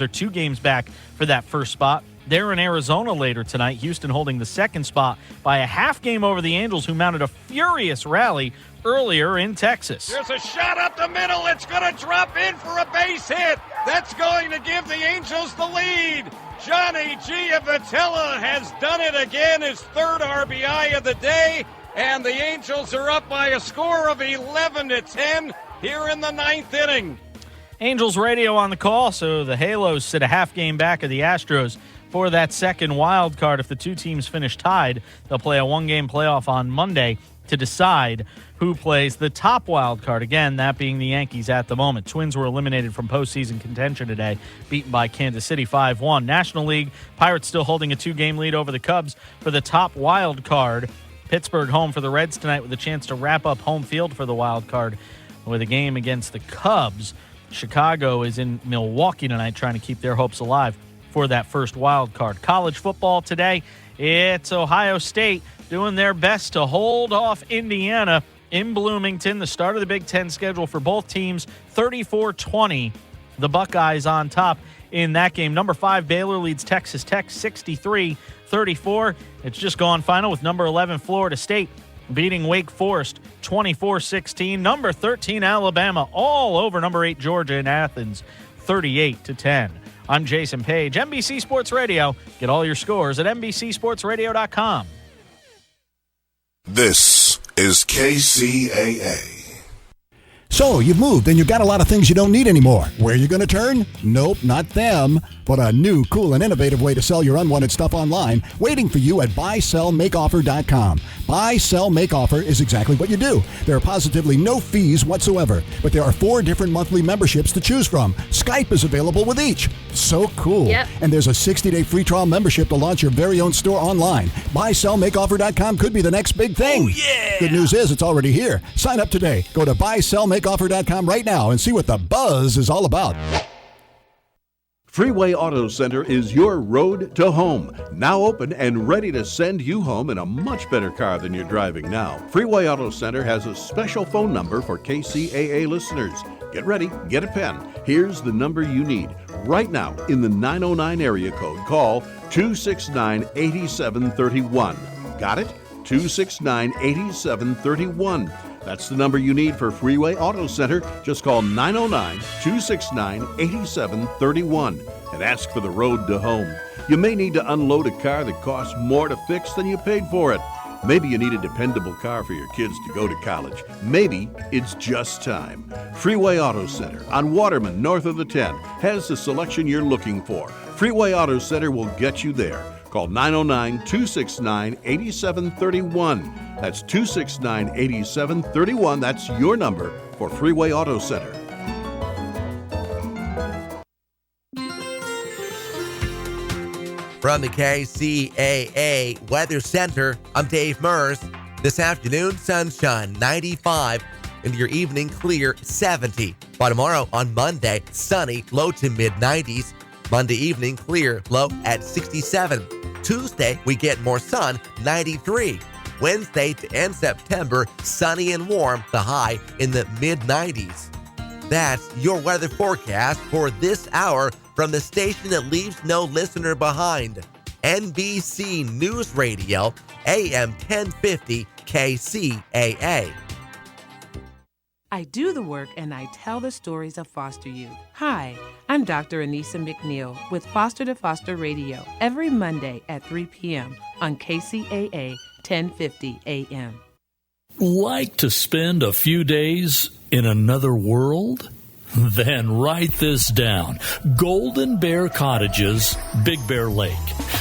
They're 2 games back for that first spot. They're in Arizona later tonight. Houston holding the second spot by a half game over the Angels, who mounted a furious rally earlier in Texas. There's a shot up the middle. It's going to drop in for a base hit. That's going to give the Angels the lead. Johnny Giavotella has done it again, his 3rd RBI of the day, and the Angels are up by a score of 11-10 here in the 9th inning. Angels radio on the call, so the Halos sit a half game back of the Astros for that second wild card. If the 2 teams finish tied, they'll play a 1-game playoff on Monday to decide who plays the top wild card. Again, that being the Yankees at the moment. Twins were eliminated from postseason contention today, beaten by Kansas City 5-1. National League, Pirates still holding a 2-game lead over the Cubs for the top wild card. Pittsburgh home for the Reds tonight with a chance to wrap up home field for the wild card with a game against the Cubs. Chicago is in Milwaukee tonight trying to keep their hopes alive for that first wild card. College football today, it's Ohio State doing their best to hold off Indiana in Bloomington. The start of the Big Ten schedule for both teams, 34-20. The Buckeyes on top in that game. Number 5, Baylor leads Texas Tech 63-34. It's just gone final with number 11, Florida State, beating Wake Forest 24-16. Number 13, Alabama, all over number 8, Georgia in Athens, 38-10. I'm Jason Page, NBC Sports Radio. Get all your scores at NBCSportsRadio.com. This is KCAA. So, you've moved and you've got a lot of things you don't need anymore. Where are you going to turn? Nope, not them. But a new, cool, and innovative way to sell your unwanted stuff online waiting for you at buysellmakeoffer.com. Buy, Sell, Make Offer is exactly what you do. There are positively no fees whatsoever, but there are 4 different monthly memberships to choose from. Skype is available with each. So cool. Yep. And there's a 60-day free trial membership to launch your very own store online. BuySellMakeOffer.com could be the next big thing. Oh, yeah. Good news is it's already here. Sign up today. Go to BuySellMakeOffer.com right now and see what the buzz is all about. Freeway Auto Center is your road to home. Now open and ready to send you home in a much better car than you're driving now. Freeway Auto Center has a special phone number for KCAA listeners. Get ready, get a pen. Here's the number you need. Right now, in the 909 area code, call 269-8731. Got it? 269-8731. That's the number you need for Freeway Auto Center. Just call 909-269-8731 and ask for the road to home. You may need to unload a car that costs more to fix than you paid for it. Maybe you need a dependable car for your kids to go to college. Maybe it's just time. Freeway Auto Center on Waterman, north of the 10, has the selection you're looking for. Freeway Auto Center will get you there. Call 909-269-8731. That's 269-8731. That's your number for Freeway Auto Center. From the KCAA Weather Center, I'm Dave Murs. This afternoon, sunshine, 95. Into your evening, clear, 70. By tomorrow, on Monday, sunny, low to mid-90s. Monday evening, clear, low at 67. Tuesday, we get more sun, 93. Wednesday to end September, sunny and warm, the high in the mid-90s. That's your weather forecast for this hour from the station that leaves no listener behind. NBC News Radio, AM 1050 KCAA. I do the work and I tell the stories of foster youth. Hi, I'm Dr. Anissa McNeil with Foster to Foster Radio every Monday at 3 p.m. on KCAA 1050 AM. Like to spend a few days in another world? Then write this down. Golden Bear Cottages, Big Bear Lake.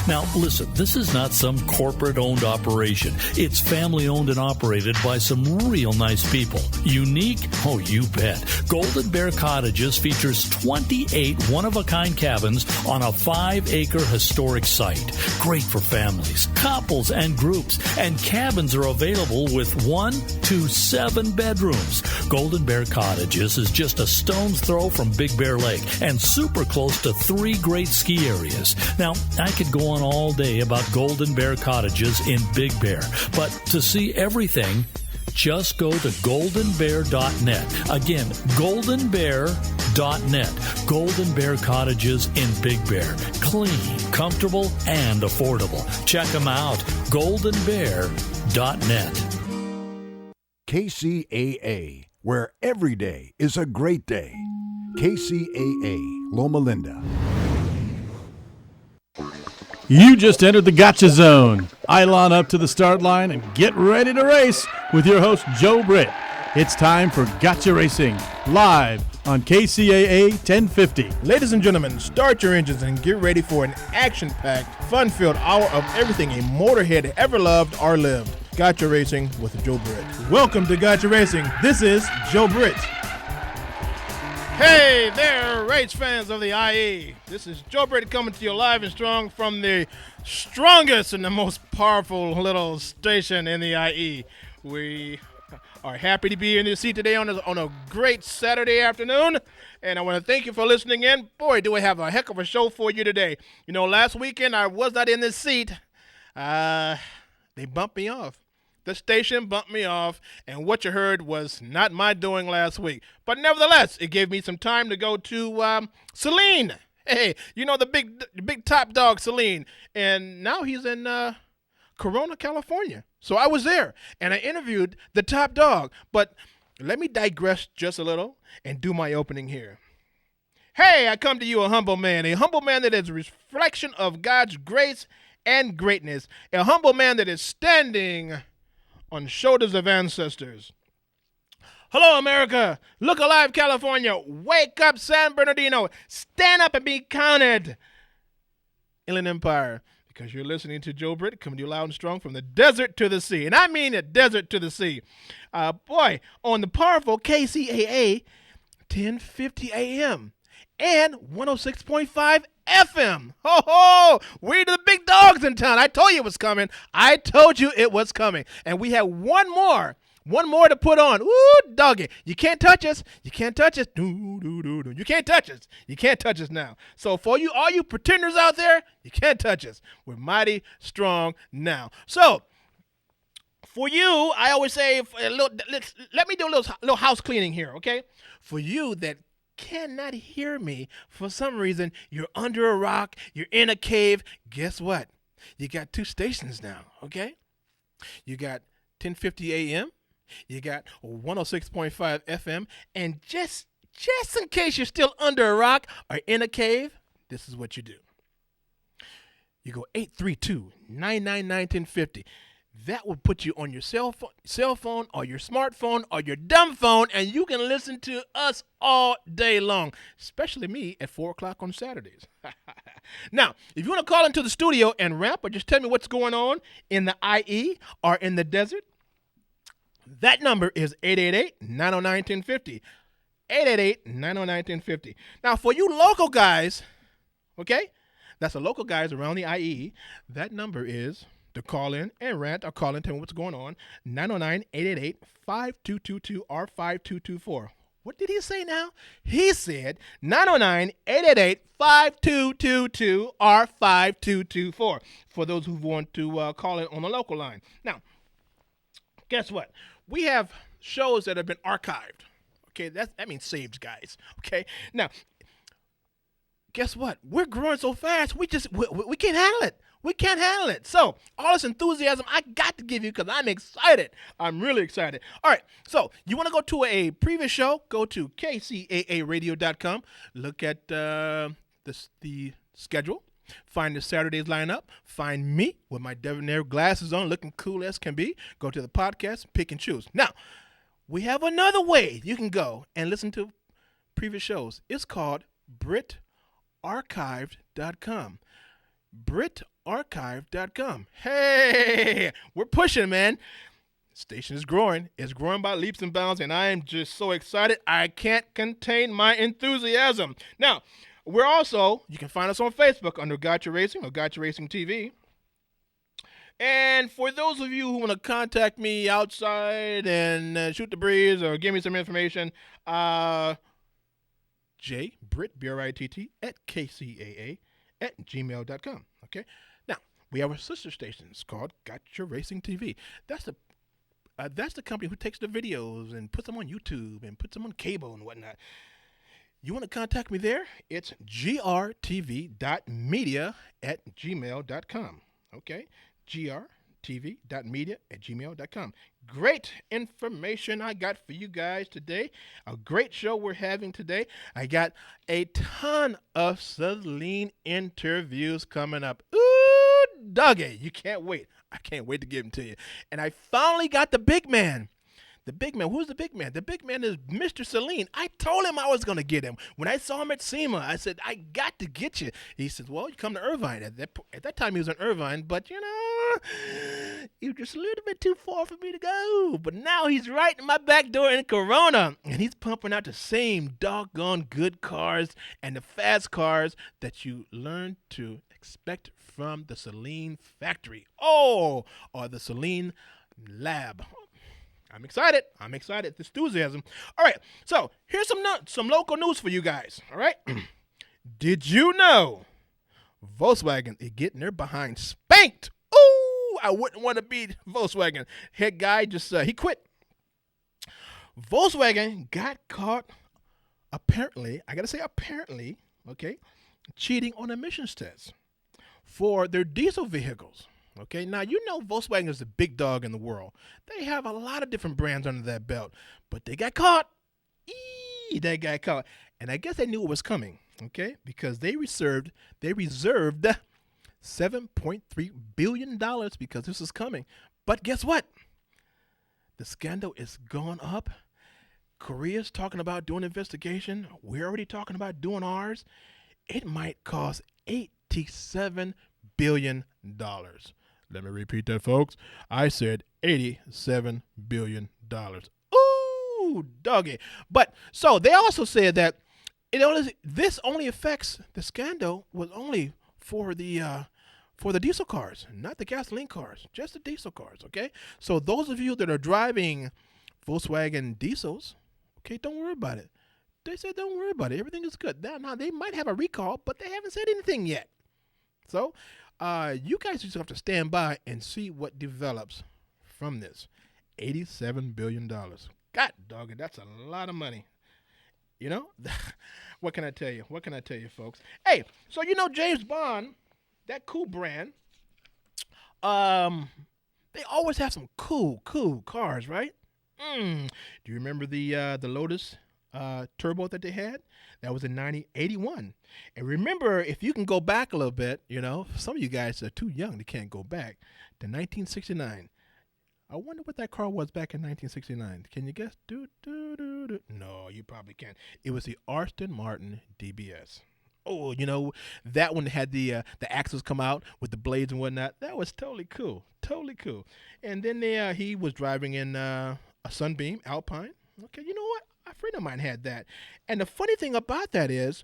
Now, listen, this is not some corporate-owned operation. It's family-owned and operated by some real nice people. Unique? Oh, you bet. Golden Bear Cottages features 28 one-of-a-kind cabins on a 5-acre historic site. Great for families, couples, and groups. And cabins are available with 1 to 7 bedrooms. Golden Bear Cottages is just a stone's throw from Big Bear Lake and super close to 3 great ski areas. Now, I could go on all day about Golden Bear Cottages in Big Bear, but to see everything, Just go to goldenbear.net. Again, goldenbear.net. Golden Bear Cottages in Big Bear. Clean, comfortable, and affordable. Check them out. goldenbear.net. KCAA, where every day is a great day. KCAA, Loma Linda. You just entered the Gotcha Zone. Eilon up to the start line and get ready to race with your host, Joe Britt. It's time for Gotcha Racing, live on KCAA 1050. Ladies and gentlemen, start your engines and get ready for an action-packed, fun-filled hour of everything a motorhead ever loved or lived. Gotcha Racing with Joe Britt. Welcome to Gotcha Racing. This is Joe Britt. Hey there, race fans of the IE. This is Joe Britt coming to you live and strong from the strongest and the most powerful little station in the IE. We are happy to be in your seat today on a great Saturday afternoon, and I want to thank you for listening in. Boy, do we have a heck of a show for you today. You know, last weekend I was not in this seat. They bumped me off. The station bumped me off, and what you heard was not my doing last week. But nevertheless, it gave me some time to go to Celine. Hey, you know the big top dog, Celine. And now he's in Corona, California. So I was there, and I interviewed the top dog. But let me digress just a little and do my opening here. Hey, I come to you a humble man that is a reflection of God's grace and greatness, a humble man that is standing on shoulders of ancestors. Hello, America. Look alive, California. Wake up, San Bernardino. Stand up and be counted. Inland Empire, because you're listening to Joe Britt coming to you loud and strong from the desert to the sea. And I mean the desert to the sea. Boy, on the powerful KCAA 1050 AM and 106.5 FM. Ho ho! We're the big dogs in town. I told you it was coming. I told you it was coming. And we have one more to put on. Ooh, doggy. You can't touch us. You can't touch us. You can't touch us. You can't touch us now. So for you, all you pretenders out there, you can't touch us. We're mighty strong now. So for you, I always say, let me do a little house cleaning here, okay? For you that cannot hear me for some reason, you're under a rock, you're in a cave. Guess what? You got two stations now, okay? You got 1050 AM, you got 106.5 FM, and just in case you're still under a rock or in a cave, this is what you do. You go 832-999-1050. That will put you on your cell phone or your smartphone or your dumb phone, and you can listen to us all day long, especially me at 4 o'clock on Saturdays. Now, if you want to call into the studio and rap or just tell me what's going on in the IE or in the desert, that number is 888-909-1050. 888-909-1050. Now, for you local guys, okay, that's the local guys around the IE, that number is to call in and rant or call in, tell me what's going on, 909-888-5222 or 5224. What did he say now? He said 909-888-5222 or 5224 for those who want to call in on the local line. Now, guess what? We have shows that have been archived. Okay, that means saved, guys. Okay, now, guess what? We're growing so fast, we can't handle it. We can't handle it. So, all this enthusiasm I got to give you because I'm excited. I'm really excited. All right, so you want to go to a previous show, go to kcaaradio.com. Look at the schedule. Find the Saturday's lineup. Find me with my debonair glasses on, looking cool as can be. Go to the podcast, pick and choose. Now, we have another way you can go and listen to previous shows. It's called BritArchived.com. BritArchive.com. Hey, we're pushing, man. Station is growing. It's growing by leaps and bounds, and I am just so excited. I can't contain my enthusiasm. Now, we're also, you can find us on Facebook under Gotcha Racing or Gotcha Racing TV. And for those of you who want to contact me outside and shoot the breeze or give me some information, Britt, B-R-I-T-T, at kcaa@gmail.com. Okay? Now, we have a sister station. It's called Gotcha Racing TV. That's That's the company who takes the videos and puts them on YouTube and puts them on cable and whatnot. You want to contact me there? It's grtv.media@gmail.com. Okay? grtv.media@gmail.com. Great information I got for you guys today. A great show we're having today. I got a ton of Celine interviews coming up. Ooh, doggy. You can't wait. I can't wait to give them to you. And I finally got the big man. The big man. Who's the big man? The big man is Mr. Celine. I told him I was going to get him. When I saw him at SEMA, I said, I got to get you. He said, well, you come to Irvine. At that time, he was in Irvine, but, you're just a little bit too far for me to go. But now he's right in my back door in Corona, and he's pumping out the same doggone good cars and the fast cars that you learn to expect from the Celine factory. Or the Celine lab. I'm excited. This enthusiasm. All right. So here's some local news for you guys. All right. Did you know Volkswagen is getting their behind spanked? Ooh, I wouldn't want to be Volkswagen. Head guy he quit. Volkswagen got caught apparently, I got to say apparently, okay, cheating on emissions tests for their diesel vehicles. Okay, now Volkswagen is the big dog in the world. They have a lot of different brands under that belt, but they got caught. They got caught. And I guess they knew it was coming, okay, because they reserved $7.3 billion because this is coming. But guess what? The scandal is gone up. Korea's talking about doing an investigation. We're already talking about doing ours. It might cost $87 billion. Let me repeat that, folks. I said $87 billion. Ooh, doggy. But so they also said that this only affects the scandal was only for the diesel cars, not the gasoline cars, just the diesel cars. Okay. So those of you that are driving Volkswagen diesels, okay, don't worry about it. They said don't worry about it. Everything is good. Now they might have a recall, but they haven't said anything yet. So. You guys just have to stand by and see what develops from this. $87 billion. God dog it, that's a lot of money. What can I tell you? Folks? Hey, so James Bond, that cool brand, they always have some cool cars, right? Do you remember the Lotus turbo that they had? That was in 1981. And remember, if you can go back a little bit, some of you guys are too young. They can't go back to 1969. I wonder what that car was back in 1969. Can you guess? No, you probably can't. It was the Aston Martin DBS. Oh, that one had the axles come out with the blades and whatnot. That was totally cool. And then he was driving in a Sunbeam Alpine. Okay, you know what? A friend of mine had that. And the funny thing about that is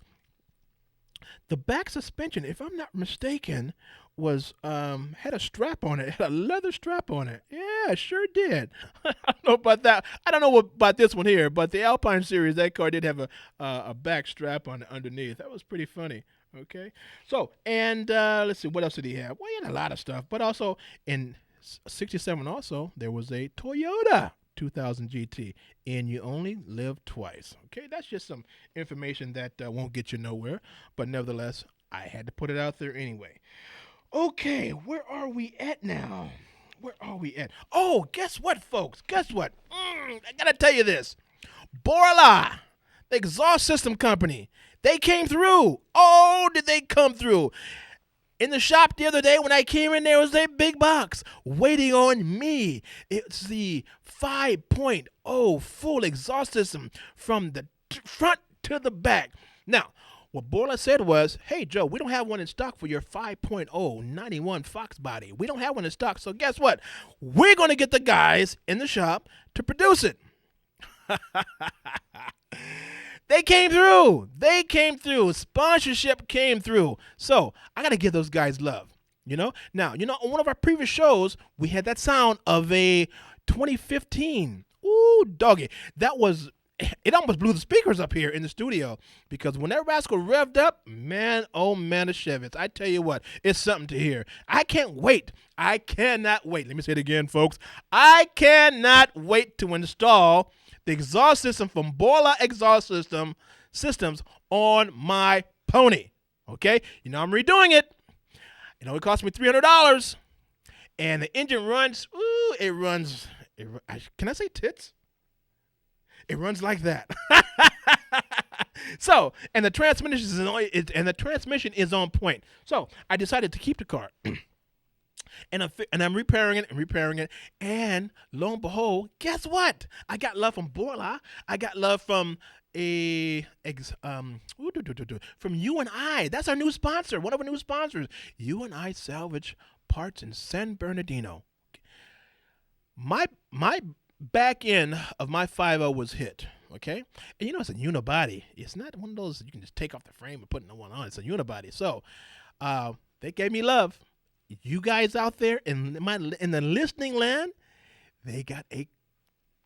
the back suspension, if I'm not mistaken, was had a strap on it, had a leather strap on it. Yeah, it sure did. I don't know about that. I don't know about this one here, but the Alpine series, that car did have a back strap on it underneath. That was pretty funny. Okay. So, and let's see, what else did he have? Well, he had a lot of stuff, but also in 67 also, there was a Toyota 2000 GT, and you only live twice. Okay, that's just some information that won't get you nowhere, but nevertheless, I had to put it out there anyway. Okay, where are we at now? Oh, guess what, folks? I gotta tell you this. Borla, the exhaust system company, they came through. Oh, did they come through? In the shop the other day when I came in, there was a big box waiting on me. It's the 5.0 full exhaust system from the front to the back. Now, what Borla said was, hey, Joe, we don't have one in stock for your 5.0 91 Fox body. We don't have one in stock, so guess what? We're going to get the guys in the shop to produce it. They came through. Sponsorship came through. So I got to give those guys love. Now, on one of our previous shows, we had that sound of a 2015. Ooh, doggy. That was it almost blew the speakers up here in the studio because when that rascal revved up, man, oh man, the Chevys. I tell you what, it's something to hear. I can't wait. I cannot wait. Let me say it again, folks. I cannot wait to install the exhaust system from Borla Exhaust Systems on my Pony. Okay? You know I'm redoing it. You know it cost me $300. And the engine runs, can I say tits? It runs like that. So, and the transmission is on point. So, I decided to keep the car. And I'm repairing it, and lo and behold, guess what? I got love from Borla. I got love from from U&I. That's our new sponsor, one of our new sponsors, U&I Salvage Parts in San Bernardino. My back end of my 5.0 was hit, okay? And you know it's a unibody. It's not one of those you can just take off the frame and put no one on. It's a unibody. So they gave me love. You guys out there in the listening land, they got a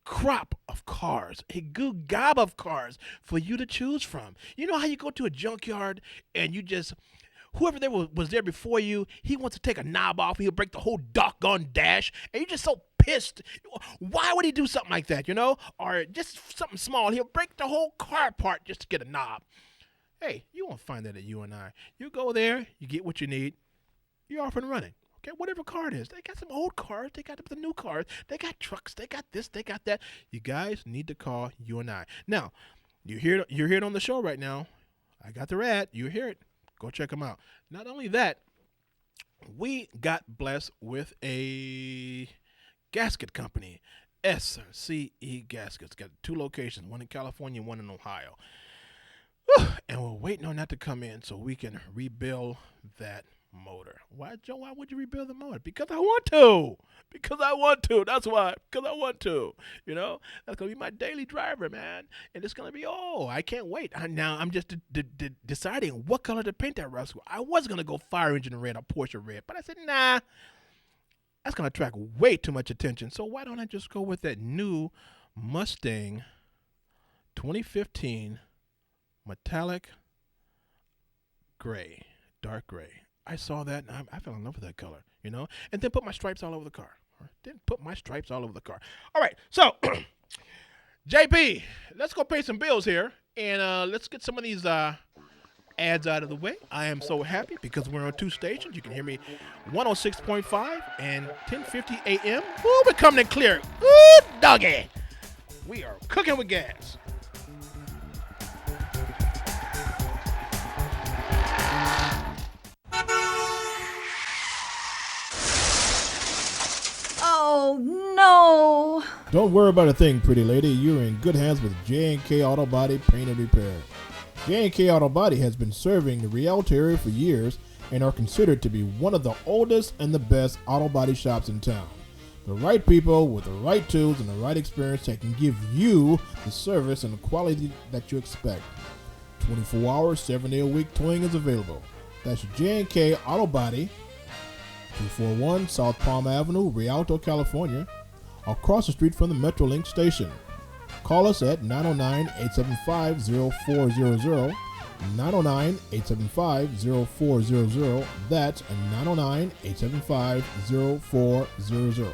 crop of cars, a good gob of cars for you to choose from. You know how you go to a junkyard and you just, whoever there was there before you, he wants to take a knob off, he'll break the whole doggone dash, and you're just so pissed. Why would he do something like that, you know? Or just something small, he'll break the whole car apart just to get a knob. Hey, you won't find that at U&I. You go there, you get what you need, you're off and running. Okay, whatever car it is. They got some old cars. They got the new cars. They got trucks. They got this. They got that. You guys need to call U&I. Now, you're here on the show right now. I got the ad. You hear it. Go check them out. Not only that, we got blessed with a gasket company, SCE Gaskets. Got 2 locations, one in California, one in Ohio. And we're waiting on that to come in so we can rebuild that motor. Why, Joe? Why would you rebuild the motor? Because I want to. That's why. Because I want to. You know, that's gonna be my daily driver, man. And it's gonna be I can't wait. Now I'm just deciding what color to paint that rascal. I was gonna go fire engine red or Porsche red, but I said nah. That's gonna attract way too much attention. So why don't I just go with that new Mustang 2015 metallic gray, dark gray. I saw that and I fell in love with that color, you know, and then put my stripes all over the car. All right, so JP, let's go pay some bills here and let's get some of these ads out of the way. I am so happy because we're on 2 stations. You can hear me 106.5 and 1050 AM. Ooh, we're coming in clear. Ooh, doggy. We are cooking with gas. Oh, no. Don't worry about a thing, pretty lady. You're in good hands with J&K Auto Body Paint and Repair. J&K Auto Body has been serving the Rialto area for years and are considered to be one of the oldest and the best auto body shops in town. The right people with the right tools and the right experience that can give you the service and the quality that you expect. 24 hours, 7-day-a-week towing is available. That's J&K Auto Body, 241 South Palm Avenue, Rialto, California, across the street from the Metrolink station. Call us at 909-875-0400, 909-875-0400. That's 909-875-0400.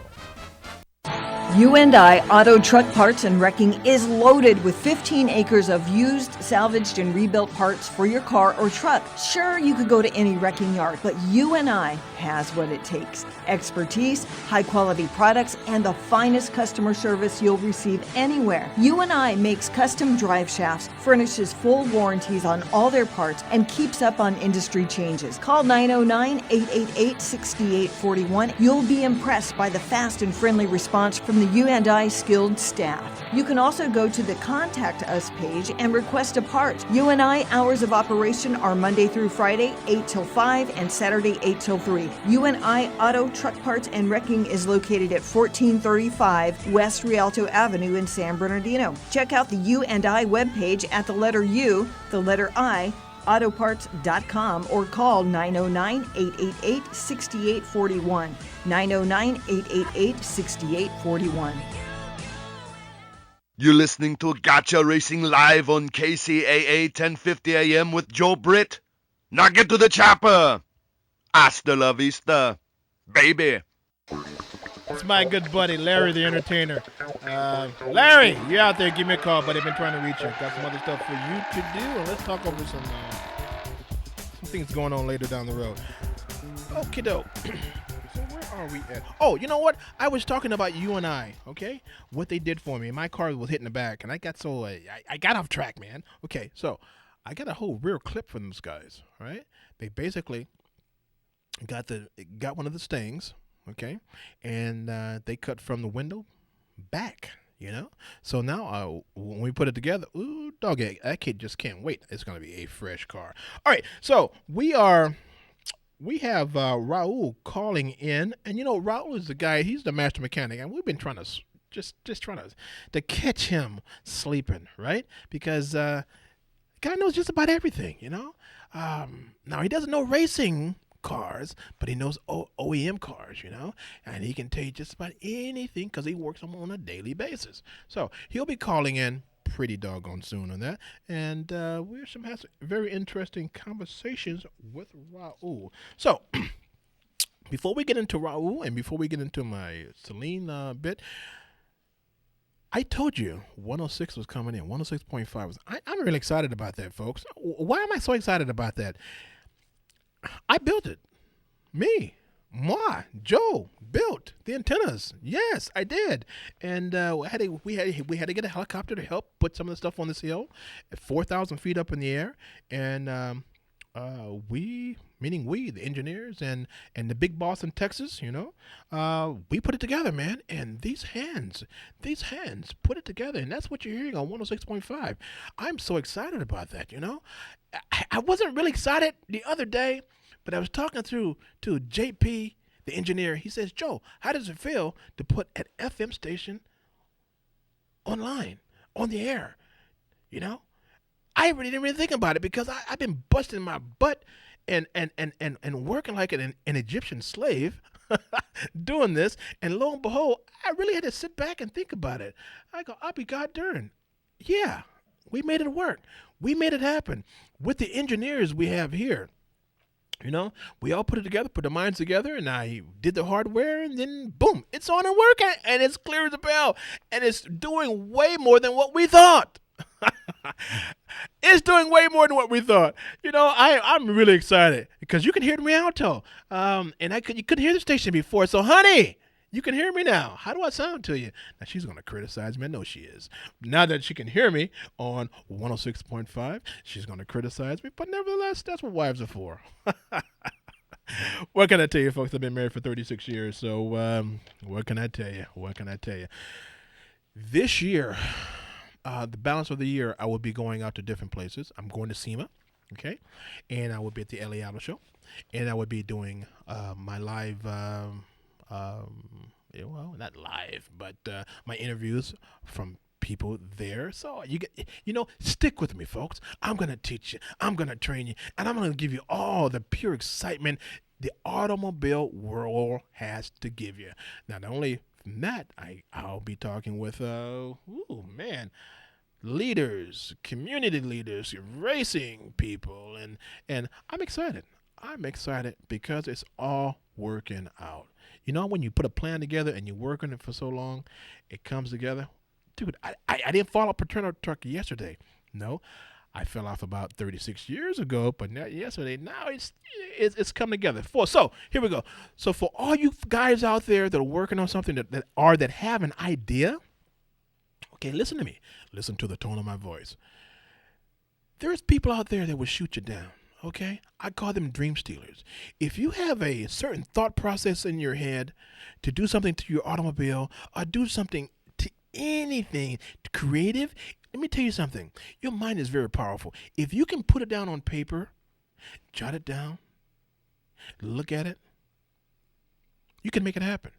U&I Auto Truck Parts and Wrecking is loaded with 15 acres of used, salvaged, and rebuilt parts for your car or truck. Sure, you could go to any wrecking yard, but U&I has what it takes. Expertise, high-quality products, and the finest customer service you'll receive anywhere. U&I makes custom drive shafts, furnishes full warranties on all their parts, and keeps up on industry changes. Call 909-888-6841. You'll be impressed by the fast and friendly response from the U&I skilled staff. You can also go to the Contact Us page and request a part. U&I hours of operation are Monday through Friday, 8 till 5, and Saturday, 8 till 3. U&I Auto Truck Parts and Wrecking is located at 1435 West Rialto Avenue in San Bernardino. Check out the U&I webpage at the letter U, the letter I, autoparts.com, or call 909-888-6841. 909-888-6841. You're listening to Gotcha Racing live on KCAA 1050 AM with Joe Britt. Now get to the chopper. Hasta la vista, baby. It's my good buddy, Larry the Entertainer. Larry, you out there, give me a call, buddy. I've been trying to reach you. Got some other stuff for you to do, and let's talk over some things going on later down the road. Okay, doke. So where are we at? Oh, you know what? I was talking about you and I, okay? What they did for me. My car was hitting the back, and I got I got off track, man. Okay, so I got a whole rear clip from those guys, right? They basically got one of the stings, okay, and they cut from the window back, you know. So now when we put it together, ooh, dog, that kid just can't wait. It's gonna be a fresh car. All right, so we have Raul calling in, and you know Raul is the guy. He's the master mechanic, and we've been trying to just trying to catch him sleeping, right? Because guy knows just about everything, you know. Now he doesn't know racing cars, but he knows OEM cars, you know, and he can tell you just about anything because he works on a daily basis. So he'll be calling in pretty doggone soon on that, and we're some have some very interesting conversations with Raul. So before we get into Raul and before we get into my Celine bit, I told you 106 was coming in. 106.5 was. I'm really excited about that, folks. Why am I so excited about that? I built it. Moi, Joe, built the antennas. Yes, I did. And we had to get a helicopter to help put some of the stuff on this hill at 4,000 feet up in the air. And we, the engineers and the big boss in Texas, you know, we put it together, man. And these hands put it together. And that's what you're hearing on 106.5. I'm so excited about that, you know. I wasn't really excited the other day, but I was talking to JP, the engineer. He says, Joe, how does it feel to put an FM station online, on the air, you know? I really didn't really think about it because I've been busting my butt and working like an Egyptian slave doing this. And lo and behold, I really had to sit back and think about it. I go, I'll be God darn. Yeah, we made it work. We made it happen with the engineers we have here. You know, we all put it together, put the minds together, and I did the hardware, and then boom, it's on and working, and it's clear as a bell, and it's doing way more than what we thought. It's doing way more than what we thought. You know, I'm really excited because you can hear the Rialto, and you couldn't hear the station before. So, honey, you can hear me now. How do I sound to you? Now, she's going to criticize me. I know she is. Now that she can hear me on 106.5, she's going to criticize me. But nevertheless, that's what wives are for. What can I tell you, folks? I've been married for 36 years. So what can I tell you? This year, the balance of the year, I will be going out to different places. I'm going to SEMA, okay? And I will be at the LA Auto Show. And I will be doing my live... well, not live, but my interviews from people there. So stick with me, folks. I'm going to teach you. I'm going to train you. And I'm going to give you all the pure excitement the automobile world has to give you. Not only from that, I'll be talking with, leaders, community leaders, racing people. And I'm excited. I'm excited because it's all working out. You know, when you put a plan together and you work on it for so long, it comes together. Dude, I didn't fall off paternal truck yesterday. No, I fell off about 36 years ago, but not yesterday. Now it's come together. So here we go. So for all you guys out there that are working on something that have an idea, okay, listen to me. Listen to the tone of my voice. There's people out there that will shoot you down. Okay, I call them dream stealers. If you have a certain thought process in your head to do something to your automobile or do something to anything creative, let me tell you something. Your mind is very powerful. If you can put it down on paper, jot it down, look at it, you can make it happen.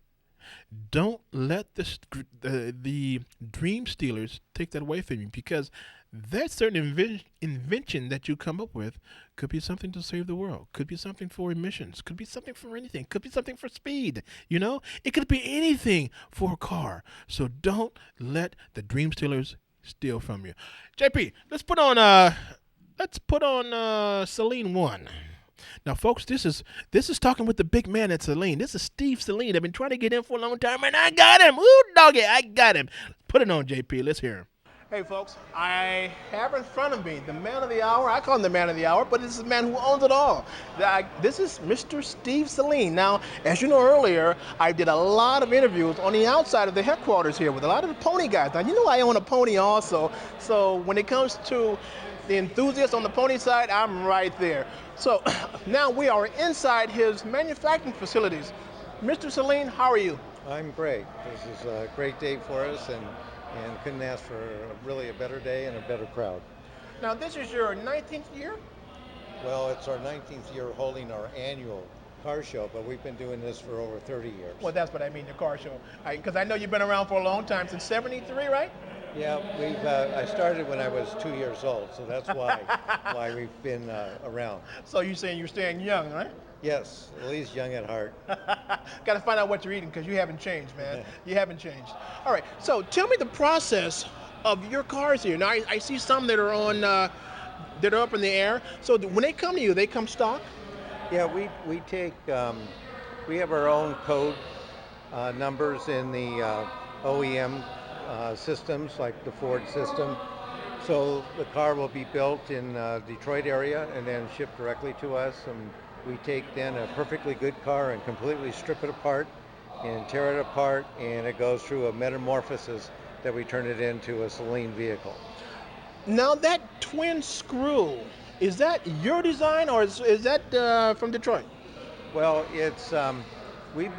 Don't let the dream stealers take that away from you, because that certain invention that you come up with could be something to save the world, could be something for emissions, could be something for anything, could be something for speed. It could be anything for a car. So don't let the dream stealers steal from you. JP, let's put on Celine 1. Now, folks, this is talking with the big man at Celine. This is Steve Celine. I've been trying to get him for a long time, and I got him. Ooh, doggy, I got him. Put it on, JP. Let's hear him. Hey, folks, I have in front of me the man of the hour. I call him the man of the hour, but this is the man who owns it all. This is Mr. Steve Celine. Now, as you know earlier, I did a lot of interviews on the outside of the headquarters here with a lot of the pony guys. Now, I own a pony also, so when it comes to the enthusiasts on the pony side, I'm right there. So now we are inside his manufacturing facilities. Mr. Celine, how are you? I'm great. This is a great day for us, and couldn't ask for really a better day and a better crowd. Now, this is your 19th year? Well, it's our 19th year holding our annual car show, but we've been doing this for over 30 years. Well, that's what I mean, the car show. Because I know you've been around for a long time, since 73, right? Yeah, I started when I was 2 years old, so that's why we've been around. So you're saying you're staying young, right? Yes, at least young at heart. Got to find out what you're eating, because you haven't changed, man. You haven't changed. All right, so tell me the process of your cars here. Now, I see some that are on, that are up in the air. So when they come to you, they come stock? Yeah, we take, we have our own code numbers in the OEM systems, like the Ford system. So the car will be built in Detroit area and then shipped directly to us, and we take then a perfectly good car and completely strip it apart and tear it apart, and it goes through a metamorphosis that we turn it into a Celine vehicle. Now, that twin screw, is that your design, or is that from Detroit? Well, it's we've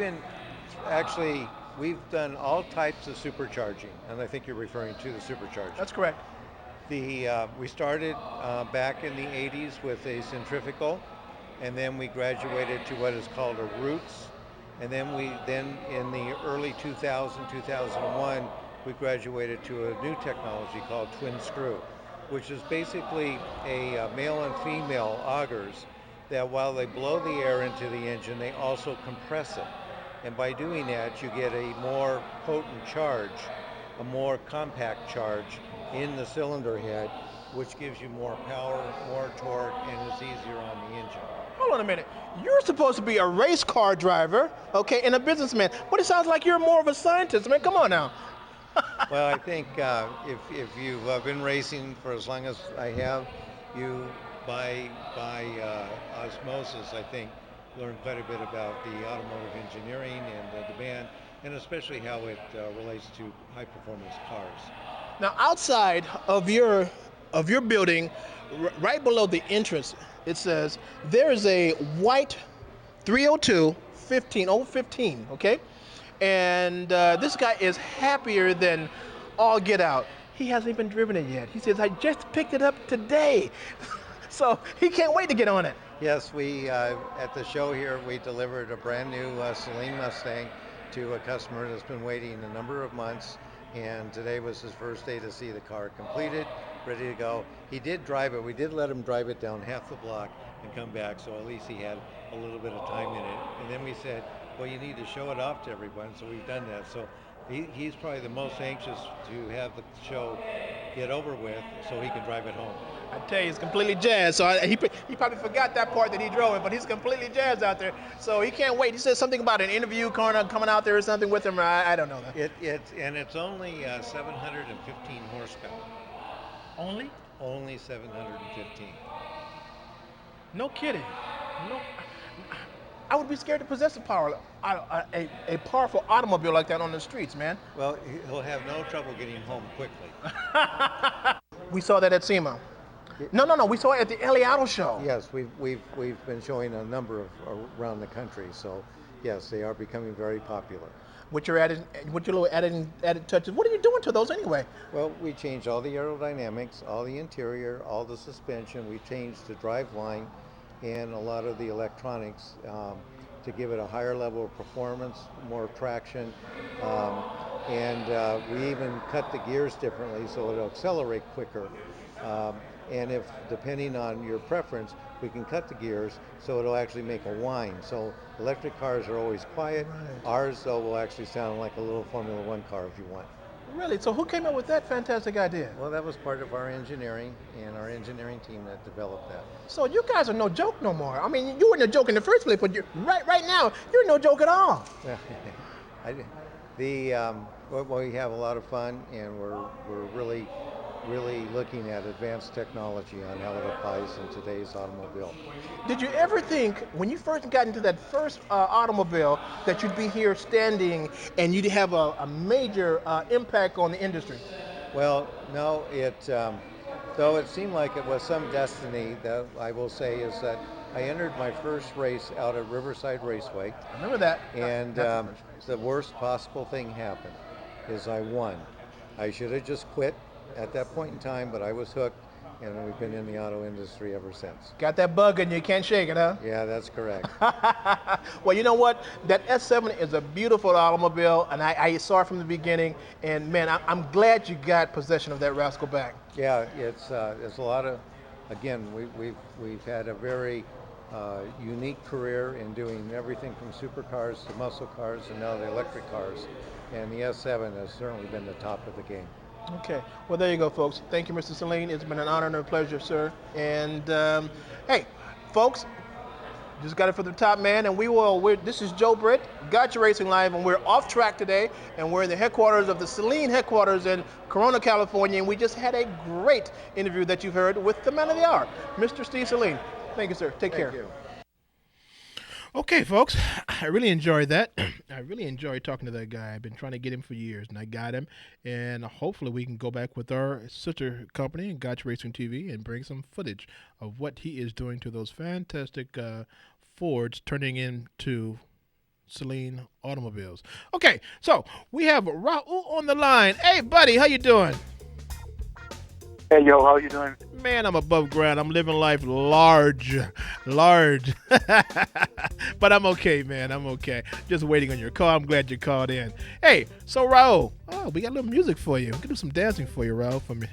done all types of supercharging, and I think you're referring to the supercharger. That's correct. We started back in the 80s with a centrifugal, and then we graduated to what is called a Roots, and then in the early 2001, we graduated to a new technology called twin screw, which is basically a male and female augers that while they blow the air into the engine, they also compress it. And by doing that, you get a more potent charge, a more compact charge in the cylinder head, which gives you more power, more torque, and is easier on the engine. Hold on a minute. You're supposed to be a race car driver, okay, and a businessman, but it sounds like you're more of a scientist. I mean, come on now. Well, I think if you've been racing for as long as I have, you by osmosis, I think, learn quite a bit about the automotive engineering and the demand, and especially how it relates to high-performance cars. Now, outside of your building, right below the entrance, it says there is a white 302 15, okay? And this guy is happier than all get out. He hasn't even driven it yet. He says, I just picked it up today. So he can't wait to get on it. Yes, we at the show here, we delivered a brand new Celine Mustang to a customer that's been waiting a number of months, and today was his first day to see the car completed, ready to go. He did drive it. We did let him drive it down half the block and come back, so at least he had a little bit of time in it. And then we said, well, you need to show it off to everyone, so we've done that. So he's probably the most anxious to have the show get over with so he can drive it home. I tell you, he's completely jazzed. So he probably forgot that part that he drove it, but he's completely jazzed out there. So he can't wait. He said something about an interview car coming out there or something with him. I don't know. It's only 715 horsepower. Only? Only 715. No kidding. No. I would be scared to possess a powerful automobile like that on the streets, man. Well, he'll have no trouble getting home quickly. We saw that at SEMA. No. We saw it at the LA Auto Show. Yes, we've been showing a number of around the country. So, yes, they are becoming very popular. With your little added touches, what are you doing to those anyway? Well, we changed all the aerodynamics, all the interior, all the suspension. We changed the drive line and a lot of the electronics. to give it a higher level of performance, more traction, and we even cut the gears differently so it'll accelerate quicker. Um, and if, depending on your preference, we can cut the gears so it'll actually make a whine. So electric cars are always quiet. Right. Ours, though, will actually sound like a little Formula One car if you want. Really? So who came up with that fantastic idea? Well, that was part of our engineering and our engineering team that developed that. So you guys are no joke no more. I mean, you weren't a joke in the first place, but right now, you're no joke at all. Well, we have a lot of fun, and we're really looking at advanced technology on how it applies in today's automobile. Did you ever think, when you first got into that first automobile, that you'd be here standing and you'd have a major impact on the industry? Well, no, though it seemed like it was some destiny, that I will say is that I entered my first race out at Riverside Raceway. I remember that. And the worst possible thing happened is I won. I should have just quit at that point in time, but I was hooked, and we've been in the auto industry ever since. Got that bug and you can't shake it, huh? Yeah, that's correct. Well, you know what? That S7 is a beautiful automobile, and I saw it from the beginning, and man, I'm glad you got possession of that rascal back. Yeah, it's a lot of, again, we've had a very unique career in doing everything from supercars to muscle cars and now the electric cars, and the S7 has certainly been the top of the game. Okay, well, there you go, folks. Thank you, Mr. Saleen. It's been an honor and a pleasure, sir. And hey, folks, just got it for the top man, and this is Joe Britt, Gotcha Racing Live, and we're off track today, and we're in the headquarters of the Saleen headquarters in Corona, California, and we just had a great interview that you've heard with the man of the hour, Mr. Steve Saleen. Thank you, sir. Take care. Thank you. Okay, folks, I really enjoyed that. I really enjoyed talking to that guy. I've been trying to get him for years, and I got him. And hopefully we can go back with our sister company, Gotcha Racing TV, and bring some footage of what he is doing to those fantastic Fords turning into Saleen automobiles. Okay, so we have Raul on the line. Hey, buddy, how you doing? Hey, yo, how you doing? Man, I'm above ground. I'm living life large. But I'm okay, man. I'm okay. Just waiting on your call. I'm glad you called in. Hey, so Raul, we got a little music for you. We can do some dancing for you, Raul, for me.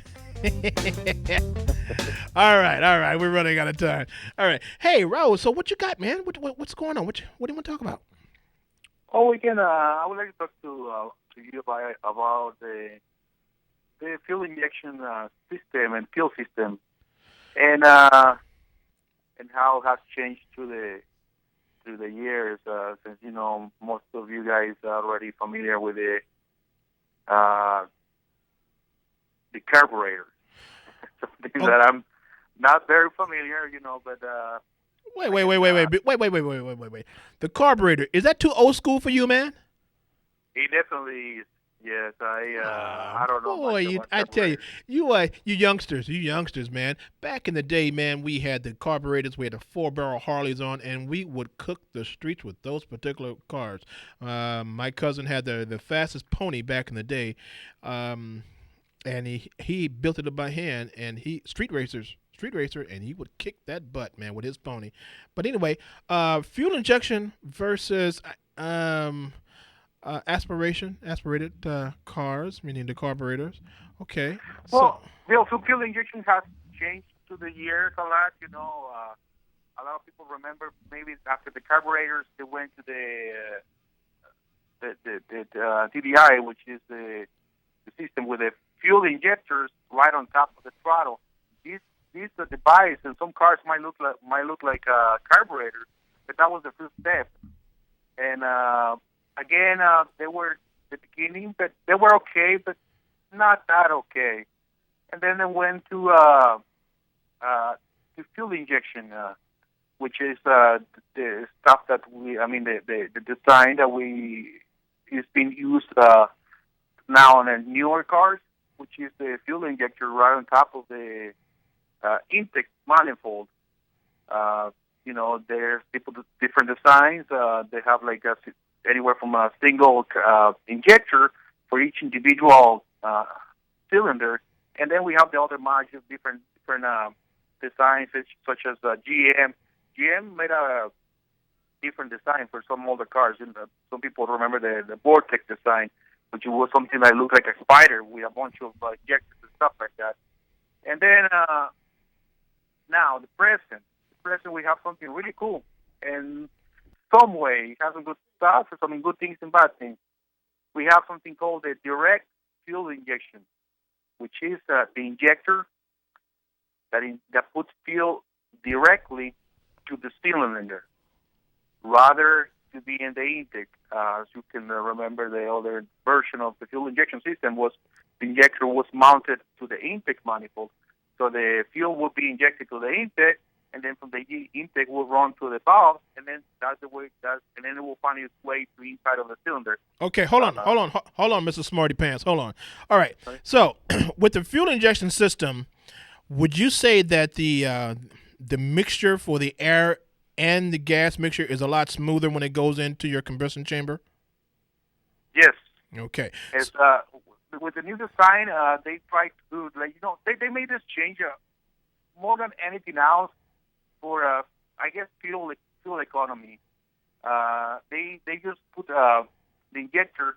All right. We're running out of time. All right. Hey, Raul, so what you got, man? What's going on? What do you want to talk about? Oh, again, I would like to talk to you about the fuel injection system and fuel system, and how it has changed through the years. Since most of you guys are already familiar with the carburetor, something that I'm not very familiar, but. Wait. The carburetor, is that too old school for you, man? It definitely is. Yes, I don't know. Boy, I tell you, you youngsters, man. Back in the day, man, we had the carburetors, we had the 4-barrel Harleys on, and we would cook the streets with those particular cars. My cousin had the fastest pony back in the day, and he built it up by hand, and street racer, and he would kick that butt, man, with his pony. But anyway, fuel injection versus aspirated cars, meaning the carburetors. Okay. Well, fuel injection has changed through the years a lot. A lot of people remember maybe after the carburetors, they went to the TDI, which is the system with the fuel injectors right on top of the throttle. These device, and some cars might look like carburetors, but that was the first step. And again, they were the beginning, but they were okay, but not that okay. And then they went to fuel injection, which is the stuff that the design that is being used now on the newer cars, which is the fuel injector right on top of the intake manifold. There's different designs. They have like anywhere from a single injector for each individual cylinder, and then we have the other modules, different designs, such as GM. GM made a different design for some older cars. And some people remember the Vortex design, which was something that looked like a spider with a bunch of injectors and stuff like that. And then now the present. We have something really cool. And some way, it has some good stuff, some good things and bad things. We have something called the direct fuel injection, which is the injector that puts fuel directly to the cylinder, rather to be in the intake. As you can remember, the other version of the fuel injection system was the injector was mounted to the intake manifold, so the fuel would be injected to the intake, and then from the intake will run to the valve, and then that's the way it does, and then it will find its way to inside of the cylinder. Okay, hold on, Mr. Smarty Pants. Hold on. All right. So, with the fuel injection system, would you say that the mixture for the air and the gas mixture is a lot smoother when it goes into your combustion chamber? Yes. Okay. It's, with the new design, they try to do, they made this change more than anything else for, I guess, fuel economy. They just put the injector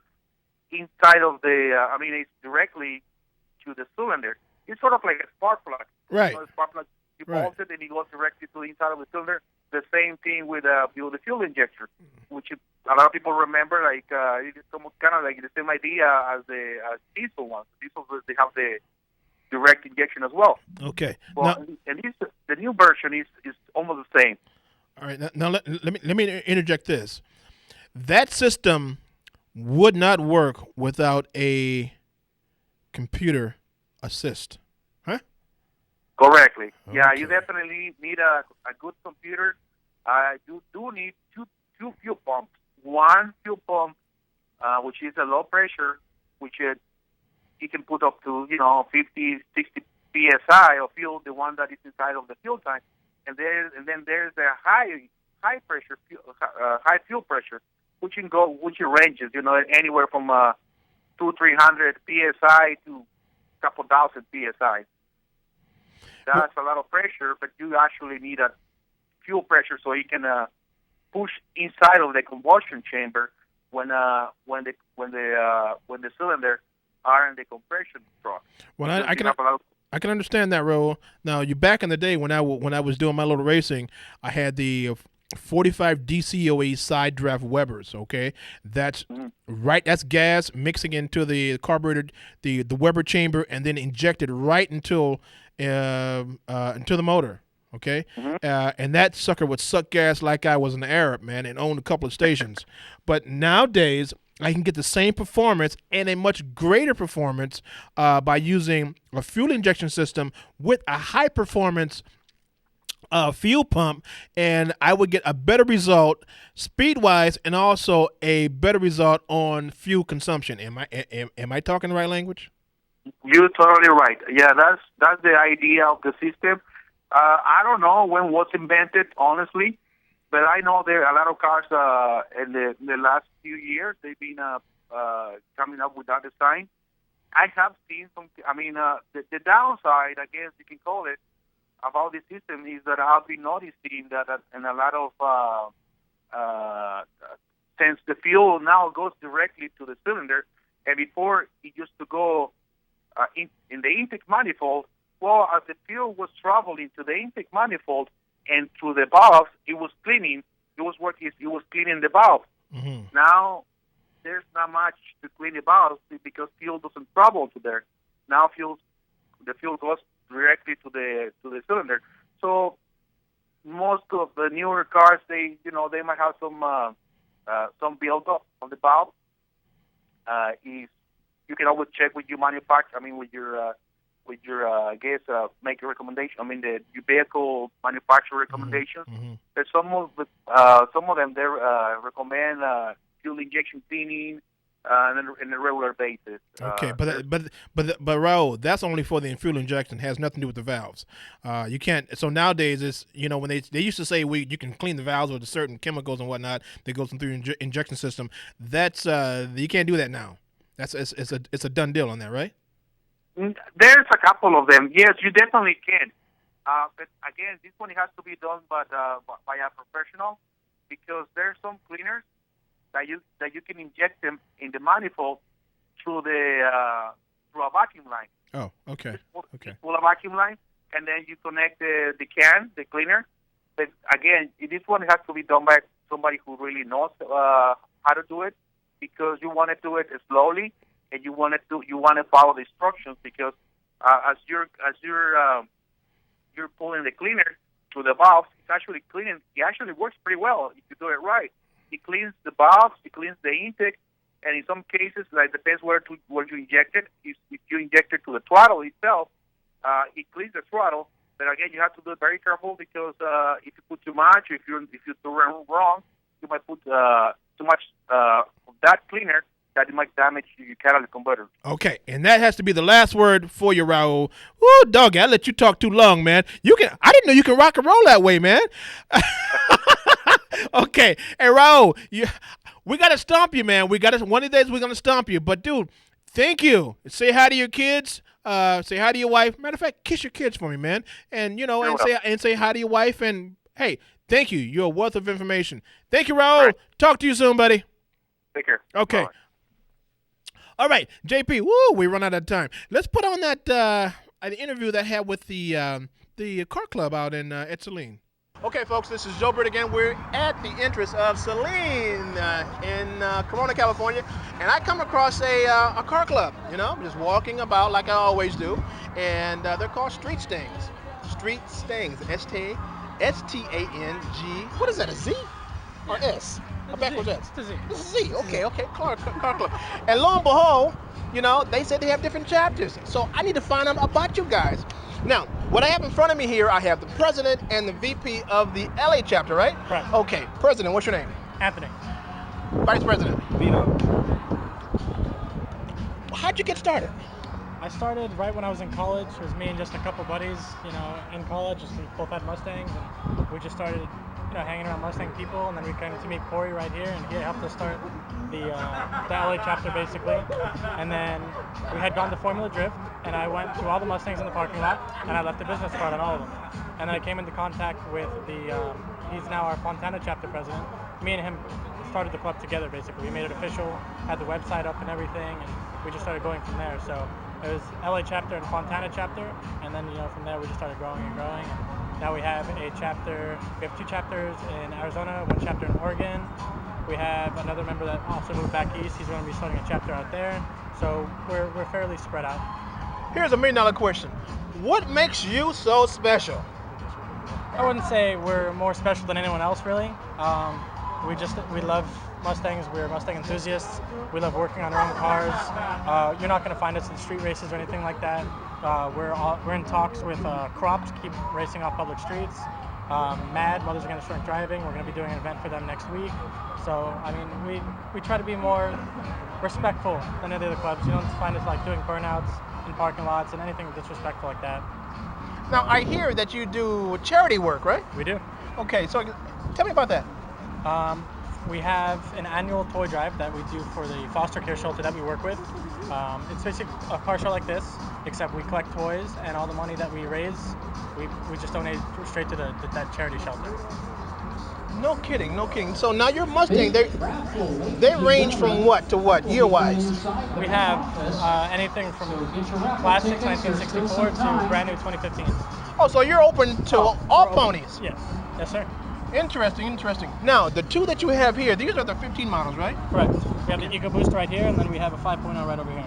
inside of it's directly to the cylinder. It's sort of like a spark plug. Right. A spark plug, you bolt it and it goes directly to the inside of the cylinder. The same thing with the fuel injector, which a lot of people remember, it's kind of like the same idea as the diesel ones. Diesel, they have the direct injection as well. Okay. Well, the new version is almost the same. All right. Now let me interject this. That system would not work without a computer assist, huh? Correctly. Okay. Yeah, you definitely need a good computer. You do need two fuel pumps. One fuel pump, which is a low pressure, which you can put up to 50, 60 psi of fuel, the one that is inside of the fuel tank, and then there's a high pressure high fuel pressure, which ranges anywhere from 200-300 psi to a couple thousand psi. That's a lot of pressure, but you actually need a fuel pressure so you can push inside of the combustion chamber when the cylinder are in the compression truck. Well, I can understand that, Raul. Now, back in the day when I was doing my little racing, I had the 45 DCOE side draft Webers. Okay, that's right. That's gas mixing into the carburetor, the Weber chamber, and then injected right into the motor. Okay, and that sucker would suck gas like I was an Arab, man, and owned a couple of stations. But nowadays, I can get the same performance and a much greater performance by using a fuel injection system with a high performance fuel pump, and I would get a better result speed-wise and also a better result on fuel consumption. Am I talking the right language? You're totally right. Yeah, that's the idea of the system. I don't know when it was invented, honestly, but I know there are a lot of cars in the last few years. They've been coming up with that design. I have seen some. The downside, I guess you can call it, about this system is that I've been noticing that in a lot of since the fuel now goes directly to the cylinder, and before it used to go in the intake manifold. Well, as the fuel was traveling to the intake manifold and through the valves, it was cleaning. It was cleaning the valve. Mm-hmm. Now there's not much to clean the valves because fuel doesn't travel to there. Now the fuel goes directly to the cylinder. So most of the newer cars, they might have some buildup on the valve. You can always check with your manufacturer. With your make a recommendation. Your vehicle manufacturer recommendations. Mm-hmm. There's some of them they recommend fuel injection cleaning in a regular basis. Okay, but Raul, that's only for the fuel injection. It has nothing to do with the valves. You can't. So nowadays, it's when they used to say you can clean the valves with certain chemicals and whatnot that goes through injection system. That's you can't do that now. It's a done deal on that, right? There's a couple of them. Yes, you definitely can. But again, this one has to be done by a professional. because there's some cleaners that you can inject them in the manifold through a vacuum line. Oh, okay. Pull a vacuum line, and then you connect the cleaner. But again, this one has to be done by somebody who really knows how to do it, because you want to do it slowly, and you want to follow the instructions, because as you're pulling the cleaner through the valves, it's actually cleaning. It actually works pretty well if you do it right. It cleans the valves, it cleans the intake, and in some cases, like depends where you inject it. If you inject it to the throttle itself, it cleans the throttle. But again, you have to be very careful, because if you put too much, if you do it wrong, you might put too much of that cleaner that it might damage your catalytic converter. Okay, and that has to be the last word for you, Raul. Woo, doggy, I let you talk too long, man. I didn't know you can rock and roll that way, man. Okay, hey Raul, we gotta stomp you, man. One of the days we're gonna stomp you. But dude, thank you. Say hi to your kids. Say hi to your wife. Matter of fact, kiss your kids for me, man. And say hi to your wife. And hey, thank you. You're a wealth of information. Thank you, Raul. Right. Talk to you soon, buddy. Take care. Okay. Bye. All right, JP. Woo, we run out of time. Let's put on that an interview that I had with the car club out in Saline. Okay, folks, this is Joe Britt again. We're at the entrance of Saline in Corona, California, and I come across a car club, just walking about like I always do, and they're called Street Stings. Street Stings, S-T-A-N-G. What is that, a Z or S? A backwards S? It's a Z. It's a Z, okay, car club. And lo and behold, they said they have different chapters, so I need to find out about you guys. Now, what I have in front of me here, I have the president and the VP of the LA chapter, right? Right. Okay, president, what's your name? Anthony. Vice president? Vito. How'd you get started? I started right when I was in college. It was me and just a couple buddies, in college. We both had Mustangs, and we just started, hanging around Mustang people, and then we came to meet Corey right here, and he helped us start the LA chapter, basically. And then we had gone to Formula Drift, and I went to all the Mustangs in the parking lot, and I left a business card on all of them. And then I came into contact with he's now our Fontana chapter president. Me and him started the club together, basically. We made it official, had the website up and everything, and we just started going from there. So it was LA chapter and Fontana chapter, and then, from there we just started growing and growing. And now we have a chapter, we have 2 chapters in Arizona, 1 chapter in Oregon. We have another member that also moved back east. He's going to be starting a chapter out there. So we're fairly spread out. Here's $1 million question. What makes you so special? I wouldn't say we're more special than anyone else, really. We love Mustangs. We're Mustang enthusiasts. We love working on our own cars. You're not going to find us in street races or anything like that. We're in talks with Crops to keep racing off public streets. MAD, Mothers Against Drunk Driving, we're going to be doing an event for them next week. So, we try to be more respectful than any other clubs. You don't find us doing burnouts in parking lots and anything disrespectful like that. Now, I hear that you do charity work, right? We do. Okay, so tell me about that. We have an annual toy drive that we do for the foster care shelter that we work with. It's basically a car show like this, except we collect toys, and all the money that we raise, we just donate straight to that charity shelter. No kidding. So now your Mustang, they range from what to what, year-wise? We have anything from classics 1964 to brand new 2015. Oh, so you're open to all ponies? Yes. Yes, sir. Interesting. Now, the 2 that you have here, these are the 15 models, right? Correct. We have the EcoBoost right here, and then we have a 5.0 right over here.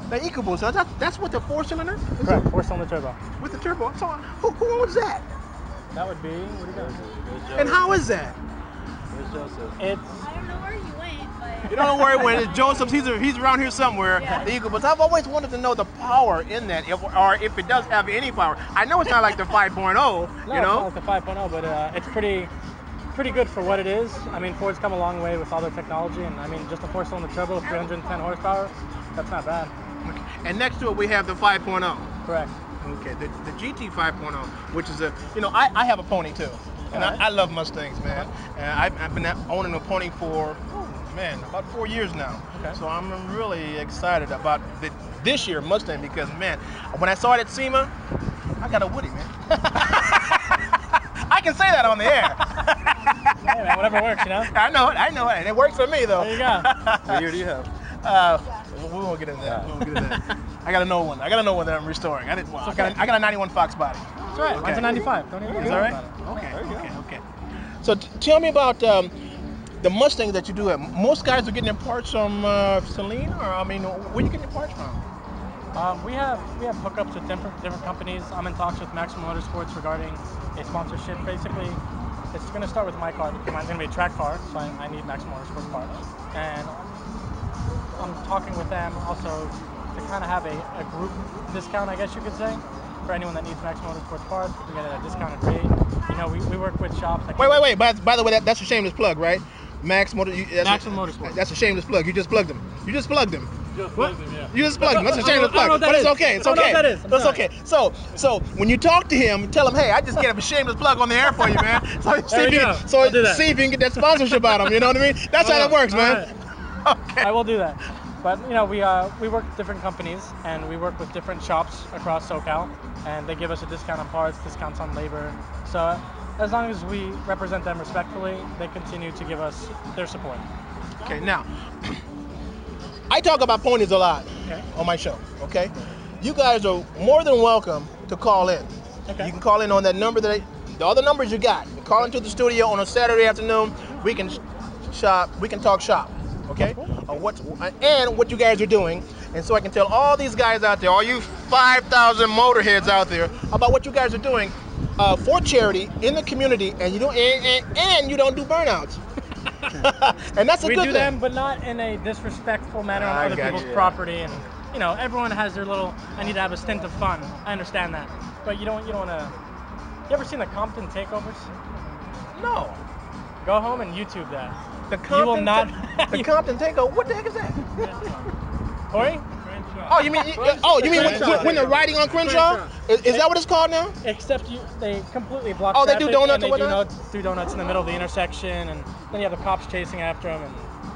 The EcoBoost, that's with the 4-cylinder? Correct, 4-cylinder turbo. With the turbo. So who owns that? That would be, what do you got? And how is that? Where's Joseph? I don't know where he went, but... You don't know where he went. It's Joseph's. He's around here somewhere. Yeah. The EcoBoost. I've always wanted to know the power in that, if it does have any power. I know it's not like the 5.0, No, it's not like the 5.0, but it's pretty good for what it is. Ford's come a long way with all their technology, and just a 4-cylinder turbo, 310 horsepower, that's not bad. Okay. And next to it, we have the 5.0. Correct. Okay, the GT 5.0, which is I have a pony too, and I love Mustangs, man. And I've been owning a pony for, about 4 years now. Okay. So I'm really excited about this year Mustang because, man, when I saw it at SEMA, I got a Woody, man. I can say that on the air. Whatever works, you know? I know it. And it works for me, though. There you go. What year do you have? We won't get into that. I got to know one. I got to know one that I'm restoring. I got a 91 Fox body. That's right. Mine's a 95. Don't even worry Is that about right? it. Okay. So tell me about the Mustang that you do have. Most guys are getting their parts from Celine, or I mean, where you getting your parts from? We have hookups with different companies. I'm in talks with Maximum Motorsports regarding a sponsorship. Basically, it's going to start with my car. Mine's going to be a track car, so I need Maximum Motorsports parts. And I'm talking with them also to kind of have a group discount, I guess you could say, for anyone that needs Maximum Motorsports parts. We get a discounted rate. You know, we work with shops. That Wait. By the way, that's a shameless plug, right? Maximum Motorsports. That's a shameless plug. You just plugged him. You just plugged him. What? You just plugged him. That's a shameless plug. But it's okay. It's okay. That's okay. So when you talk to him, tell him, hey, I just gave a shameless plug on the air for you, man. So see if you can get that sponsorship out of him. You know what I mean? That's how that works, man. Okay. I will do that. But you know, we work with different companies and we work with different shops across SoCal, and they give us a discount on parts, discounts on labor. So as long as we represent them respectfully, they continue to give us their support. Okay, now I talk about ponies a lot on my show. Okay, you guys are more than welcome to call in. Okay. You can call in on that number all the numbers you got. You call into the studio on a Saturday afternoon. We can talk shop. Okay, what you guys are doing, and so I can tell all these guys out there, all you 5,000 motorheads out there, about what you guys are doing for charity in the community, and you don't do burnouts. And that's a good thing. We do them, but not in a disrespectful manner on other people's property. And you know, everyone has their little. I need to have a stint of fun. I understand that, but you don't want to. You ever seen the Compton takeovers? No. Go home and YouTube that. The Compton takeover. What the heck is that? Corey? Oh, you mean when they're riding on Crenshaw? Is that what it's called now? Except they completely block traffic. They do donuts and or whatnot? They do donuts in the middle of the intersection, and then you have the cops chasing after them.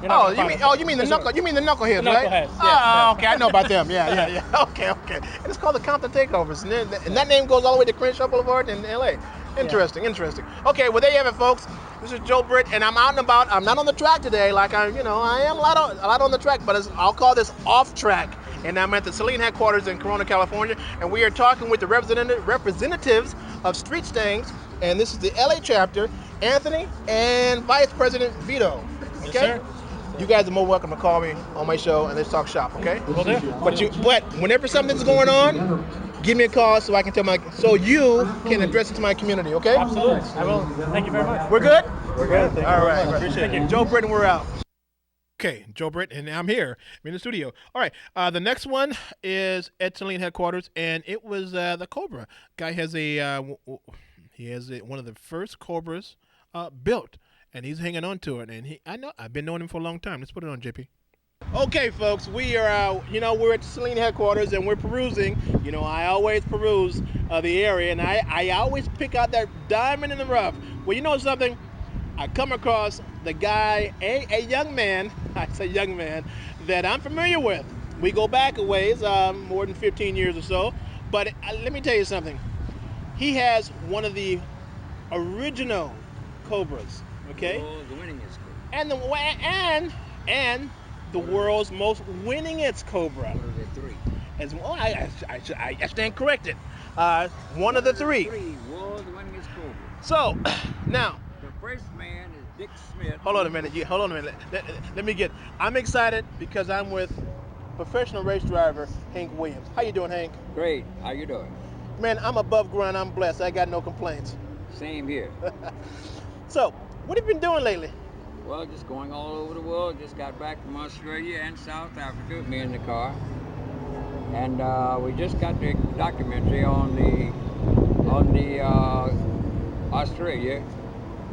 And you mean the knuckleheads, right? Yeah. Okay, I know about them. Yeah. Okay. And it's called the Compton takeovers, and that name goes all the way to Crenshaw Boulevard in L.A. Interesting. Okay, well there you have it, folks. This is Joe Britt, and I'm out and about. I'm not on the track today, like I am a lot on the track, but I'll call this off track. And I'm at the Celine headquarters in Corona, California, and we are talking with the representatives of Street Stangs, and this is the LA chapter, Anthony and Vice President Vito. Okay? Yes, sir. You guys are more welcome to call me on my show and let's talk shop, okay? Will do. But whenever something's going on, give me a call so I can so you can address it to my community, okay? Absolutely. I will. Thank you very much. We're good? We're good. Thank you All very right. much. Appreciate it. Joe Britt, and we're out. Okay, Joe Britt, and I'm here. I'm in the studio. All right, the next one is at Celine headquarters, and it was the Cobra. Guy has one of the first Cobras built, and he's hanging on to it. And I've been knowing him for a long time. Let's put it on, JP. Okay, folks, we are we're at Celine headquarters, and we're perusing. I always peruse the area, and I always pick out that diamond in the rough. Well, you know something? I come across the guy, a young man, I say young man, that I'm familiar with. We go back a ways, more than 15 years or so. But let me tell you something. He has one of the original Cobras, okay? The winningest Cobra. And the world's most winningest Cobra. One of the three. As well, I stand corrected. One of the three. World's winningest Cobra. So, now. The first man is Dick Smith. Hold on a minute. Let me get. I'm excited because I'm with professional race driver Hank Williams. How you doing, Hank? Great. How you doing? Man, I'm above ground. I'm blessed. I got no complaints. Same here. So, what have you been doing lately? Well, just going all over the world. Just got back from Australia and South Africa, me in the car. And we just got the documentary on the Australia.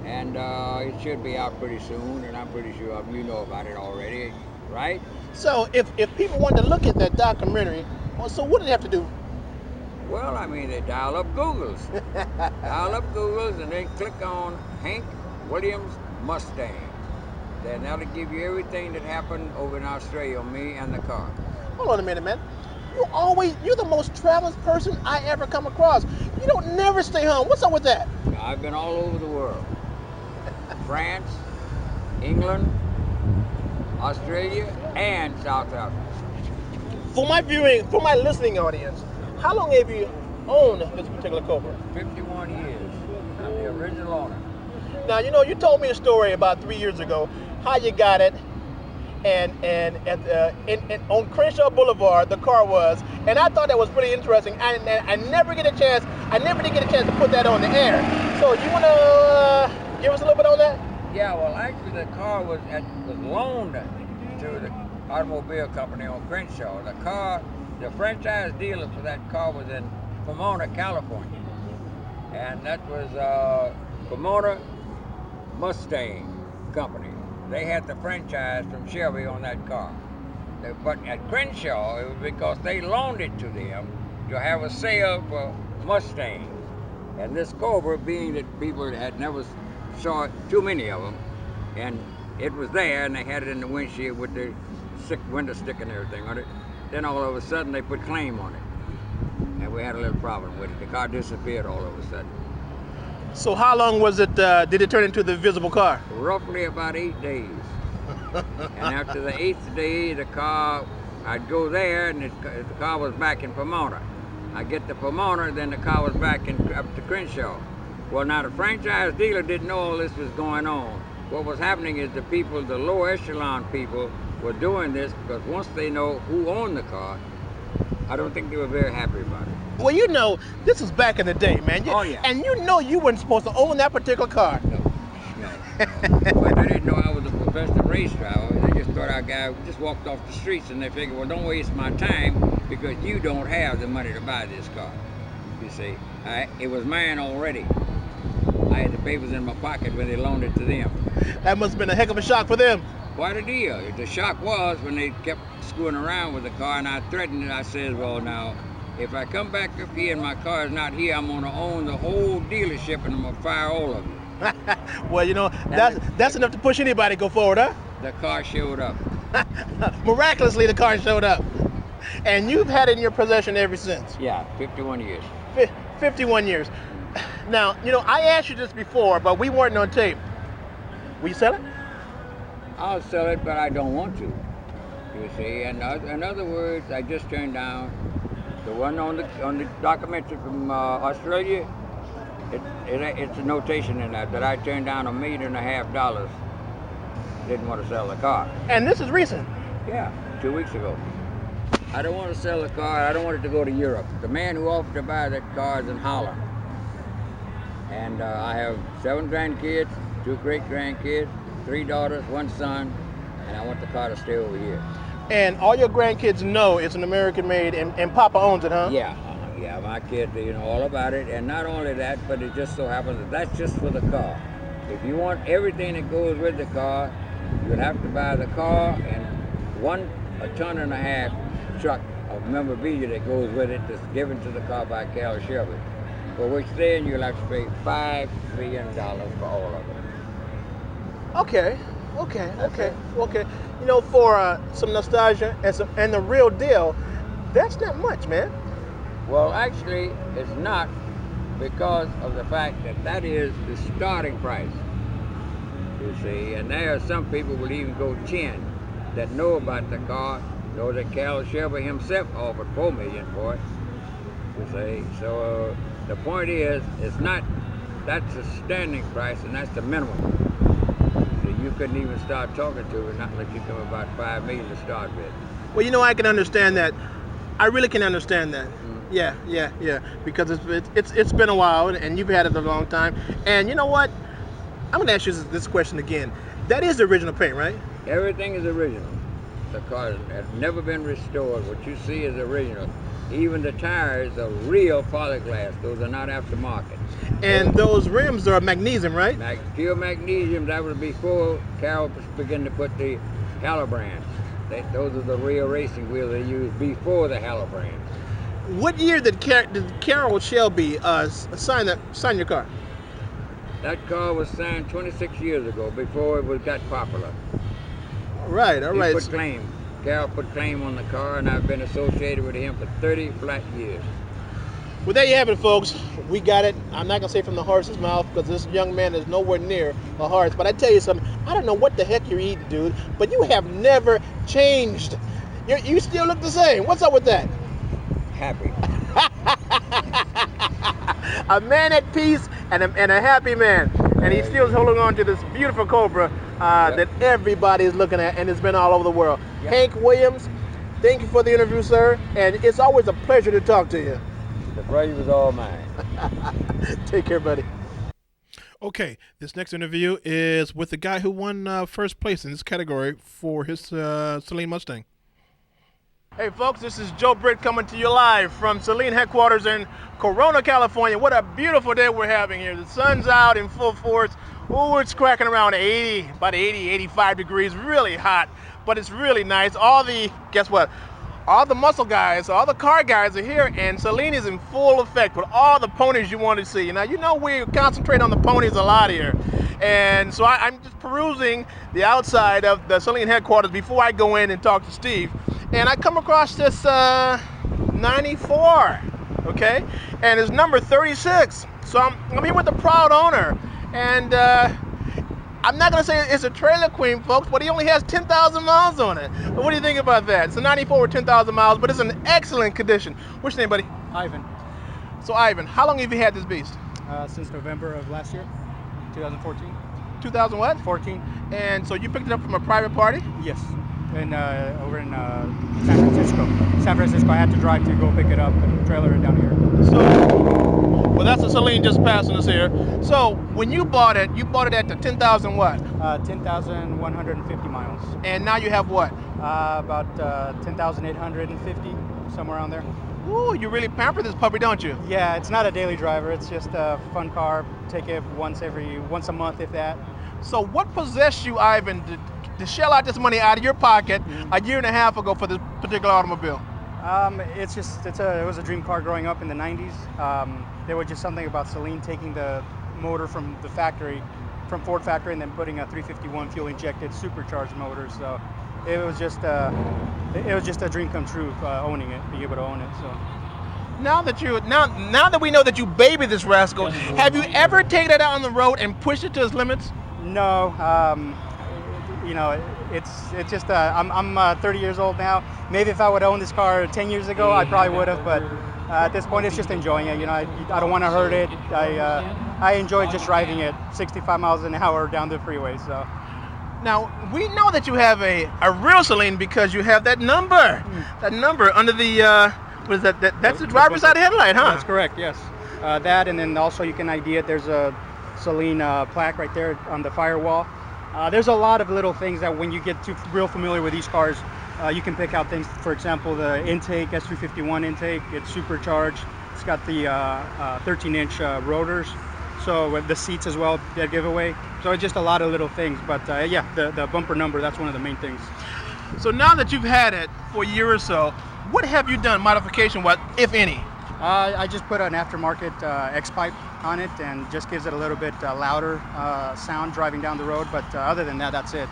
And it should be out pretty soon, and I'm pretty sure you know about it already, right? So if people want to look at that documentary, so what do they have to do? Well, I mean, they dial up Google's. And then click on Hank Williams Mustang. Then that'll give you everything that happened over in Australia, me and the car. Hold on a minute, man. You're the most traveled person I ever come across. You don't never stay home. What's up with that? I've been all over the world. France, England, Australia, and South Africa. For my listening audience, how long have you owned this particular Cobra? 51 years. I'm the original owner. Now, you told me a story about 3 years ago, how you got it, and on Crenshaw Boulevard, the car was, and I thought that was pretty interesting. I never did get a chance to put that on the air. So you want to give us a little bit on that? Yeah, well, actually, the car was loaned to the automobile company on Crenshaw. The franchise dealer for that car was in Pomona, California, and that was Pomona Mustang Company. They had the franchise from Chevy on that car. But at Crenshaw, it was because they loaned it to them to have a sale for Mustangs. And this Cobra, being that people had never saw too many of them, and it was there, and they had it in the windshield with the window stick and everything on it. Then all of a sudden, they put claim on it. And we had a little problem with it. The car disappeared all of a sudden. So how long was it, did it turn into the visible car? Roughly about 8 days. And after the 8th day, I'd go there, and the car was back in Pomona. I get to Pomona, then the car was back up to Crenshaw. Well, now the franchise dealer didn't know all this was going on. What was happening is the lower echelon people were doing this because once they know who owned the car, I don't think they were very happy about it. Well, this was back in the day, man. Oh, yeah. And you weren't supposed to own that particular car. No. But they didn't know I was a professional race driver. They just thought our guy just walked off the streets, and they figured, well, don't waste my time because you don't have the money to buy this car. You see, it was mine already. I had the papers in my pocket when they loaned it to them. That must have been a heck of a shock for them. Quite a deal. The shock was when they kept screwing around with the car, and I threatened it. I said, well, now, if I come back up here and my car is not here, I'm going to own the whole dealership, and I'm going to fire all of you. Well, that's enough to push anybody to go forward, huh? The car showed up. Miraculously, the car showed up. And you've had it in your possession ever since? Yeah, 51 years. 51 years. Now, I asked you this before, but we weren't on tape. Will you sell it? I'll sell it, but I don't want to. You see, and in other words, I just turned down the one on the documentary from Australia. It's a notation in that I turned down $1.5 million. Didn't want to sell the car. And this is recent? Yeah, 2 weeks ago. I don't want to sell the car. I don't want it to go to Europe. The man who offered to buy that car is in Holland. And I have 7 grandkids, 2 great-grandkids, 3 daughters, 1 son, and I want the car to stay over here. And all your grandkids know it's an American-made, and Papa owns it, huh? Yeah, my kids, all about it. And not only that, but it just so happens that that's just for the car. If you want everything that goes with the car, you'd have to buy the car and 1.5 ton truck of memorabilia that goes with it that's given to the car by Kcaa Chevy, for which then you'll have to pay $5 million for all of it. Okay. For some nostalgia and the real deal, that's not much, man. Well, actually, it's not, because of the fact that is the starting price, you see. And there are some people will even go 10 that know about the car, know that Kcaa Chevy himself offered $4 million for it, you see. So the point is, that's the standing price, and that's the minimum. So you couldn't even start talking to it and not let you come about $5 million to start with. Well, I can understand that. I really can understand that. Yeah, because it's been a while, and you've had it a long time. And you know what? I'm gonna ask you this question again. That is the original paint, right? Everything is original. The car has never been restored. What you see is original. Even the tires are real polyglass. Those are not aftermarket. And those rims are magnesium, right? Pure magnesium. That was before Kcaa began to put the Halibrands. Those are the real racing wheels they used before the Halibrands. What year did Carroll Shelby sign your car? That car was signed 26 years ago, before it got popular. All right. He put claim. Carroll put claim on the car, and I've been associated with him for 30 flat years. Well, there you have it, folks. We got it. I'm not going to say from the horse's mouth because this young man is nowhere near a horse. But I tell you something, I don't know what the heck you're eating, dude, but you have never changed. You still look the same. What's up with that? Happy. A man at peace and a happy man. And he's still holding on to this beautiful Cobra that everybody is looking at, and it's been all over the world. Yep. Hank Williams, thank you for the interview, sir. And it's always a pleasure to talk to you. The praise was all mine. Take care, buddy. Okay, this next interview is with the guy who won first place in this category for his Celine Mustang. Hey, folks, this is Joe Britt coming to you live from Celine headquarters in Corona, California. What a beautiful day we're having here. The sun's out in full force. Oh, it's cracking around 80, about 80, 85 degrees, really hot, but it's really nice. Guess what? All the muscle guys, all the car guys are here, and Celine is in full effect with all the ponies you want to see. Now, you know we concentrate on the ponies a lot here. And so I'm just perusing the outside of the Celine headquarters before I go in and talk to Steve. And I come across this 94, okay? And it's number 36. So I'm here with the proud owner. And I'm not going to say it's a trailer queen, folks, but he only has 10,000 miles on it. But what do you think about that? It's a 94 with 10,000 miles, but it's in excellent condition. What's your name, buddy? Ivan. So, Ivan, how long have you had this beast? Since November of last year, 2014. 2000 what? 14. And so you picked it up from a private party? Yes. And over in San Francisco. San Francisco, I had to drive to go pick it up and trailer it down here. Well, that's a Celine just passing us here. So when you bought it at the 10,000 what? 10,150 miles. And now you have what? About 10,850, somewhere around there. Ooh, you really pamper this puppy, don't you? Yeah, it's not a daily driver. It's just a fun car. Take it once a month, if that. So what possessed you, Ivan, to shell out this money out of your pocket a year and a half ago for this particular automobile? It was a dream car growing up in the 90s. There was just something about Celine taking the motor from the factory, from Ford factory, and then putting a 351 fuel injected supercharged motor. So it was just a dream come true owning it, being able to own it. So now that we know that you baby this rascal, have you ever taken it out on the road and pushed it to its limits? No. It's just I'm 30 years old now. Maybe if I would own this car 10 years ago, I probably would have. But at this point, it's just enjoying it. I don't want to hurt it. I enjoy just driving it 65 miles an hour down the freeway. So now we know that you have a real Celine because you have that number, under the what is that? That's the driver's side headlight, huh? That's correct. Yes, that, and then also you can ID it. There's a Celine plaque right there on the firewall. There's a lot of little things that when you get real familiar with these cars, you can pick out things. For example, the intake, S351 intake, it's supercharged. It's got the 13-inch rotors. So with the seats as well, that giveaway. So it's just a lot of little things. But yeah, the bumper number, that's one of the main things. So now that you've had it for a year or so, what have you done modification-wise, if any? I just put an aftermarket X-pipe on it and just gives it a little bit louder sound driving down the road. But other than that, that's it.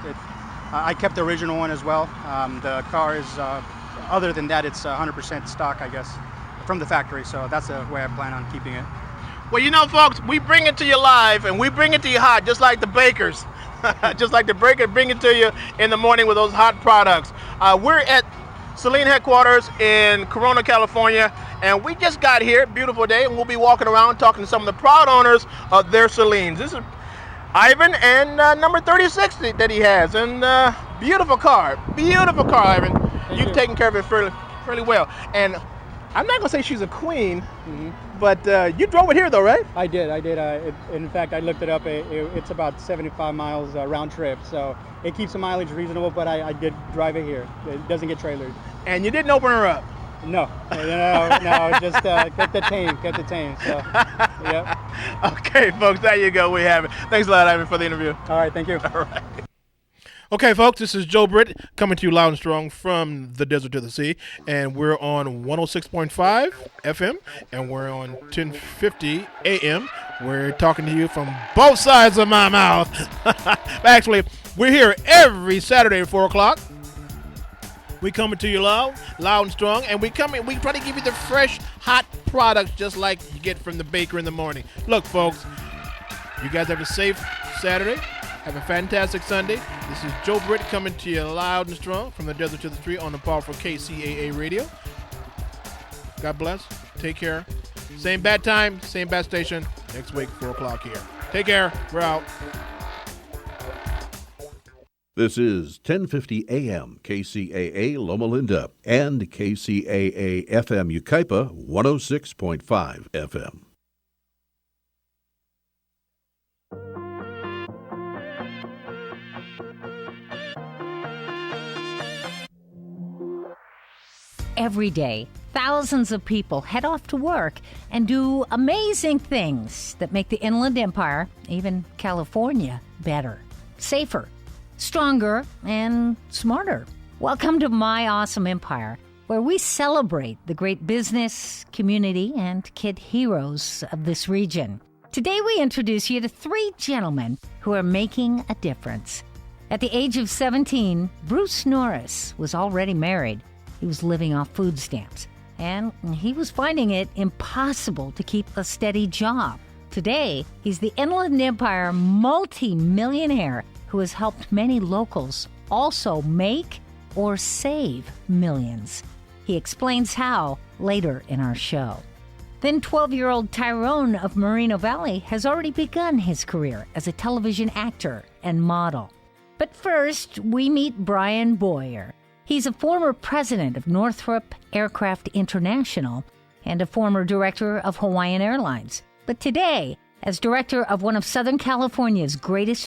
I kept the original one as well. The car is, other than that, it's 100% stock, I guess, from the factory. So that's the way I plan on keeping it. Well, you know, folks, we bring it to you live and we bring it to you hot, just like the bakers. Just like the baker bring it to you in the morning with those hot products. We're at Celine headquarters in Corona, California, and we just got here, beautiful day, and we'll be walking around talking to some of the proud owners of their Celines. This is Ivan and number 36 that he has, and beautiful car, Ivan. You've taken care of it fairly well, and I'm not gonna say she's a queen, but you drove it here though, right? I did. In fact, I looked it up. It's about 75 miles round trip, so it keeps the mileage reasonable. But I did drive it here. It doesn't get trailered. And you didn't open her up? No. Just kept the tame. So, yep. Okay, folks, there you go. We have it. Thanks a lot, Ivan, for the interview. All right, thank you. All right. Okay, folks, this is Joe Britt coming to you loud and strong from the desert to the sea, and we're on 106.5 FM, and we're on 1050 AM. We're talking to you from both sides of my mouth. Actually, we're here every Saturday at 4 o'clock. We coming to you loud and strong, and we try to give you the fresh, hot products just like you get from the baker in the morning. Look, folks, you guys have a safe Saturday. Have a fantastic Sunday. This is Joe Britt coming to you loud and strong from the desert to the street on the powerful KCAA radio. God bless. Take care. Same bad time, same bad station. Next week, 4 o'clock here. Take care. We're out. This is 1050 AM KCAA Loma Linda and KCAA FM Yucaipa 106.5 FM. Every day, thousands of people head off to work and do amazing things that make the Inland Empire, even California, better, safer, stronger, and smarter. Welcome to My Awesome Empire, where we celebrate the great business, community, and kid heroes of this region. Today, we introduce you to 3 gentlemen who are making a difference. At the age of 17, Bruce Norris was already married. He was living off food stamps, and he was finding it impossible to keep a steady job. Today, he's the Inland Empire multi-millionaire who has helped many locals also make or save millions. He explains how later in our show. Then 12-year-old Tyrone of Moreno Valley has already begun his career as a television actor and model. But first, we meet Brian Boyer. He's a former president of Northrop Aircraft International and a former director of Hawaiian Airlines. But today, as director of one of Southern California's greatest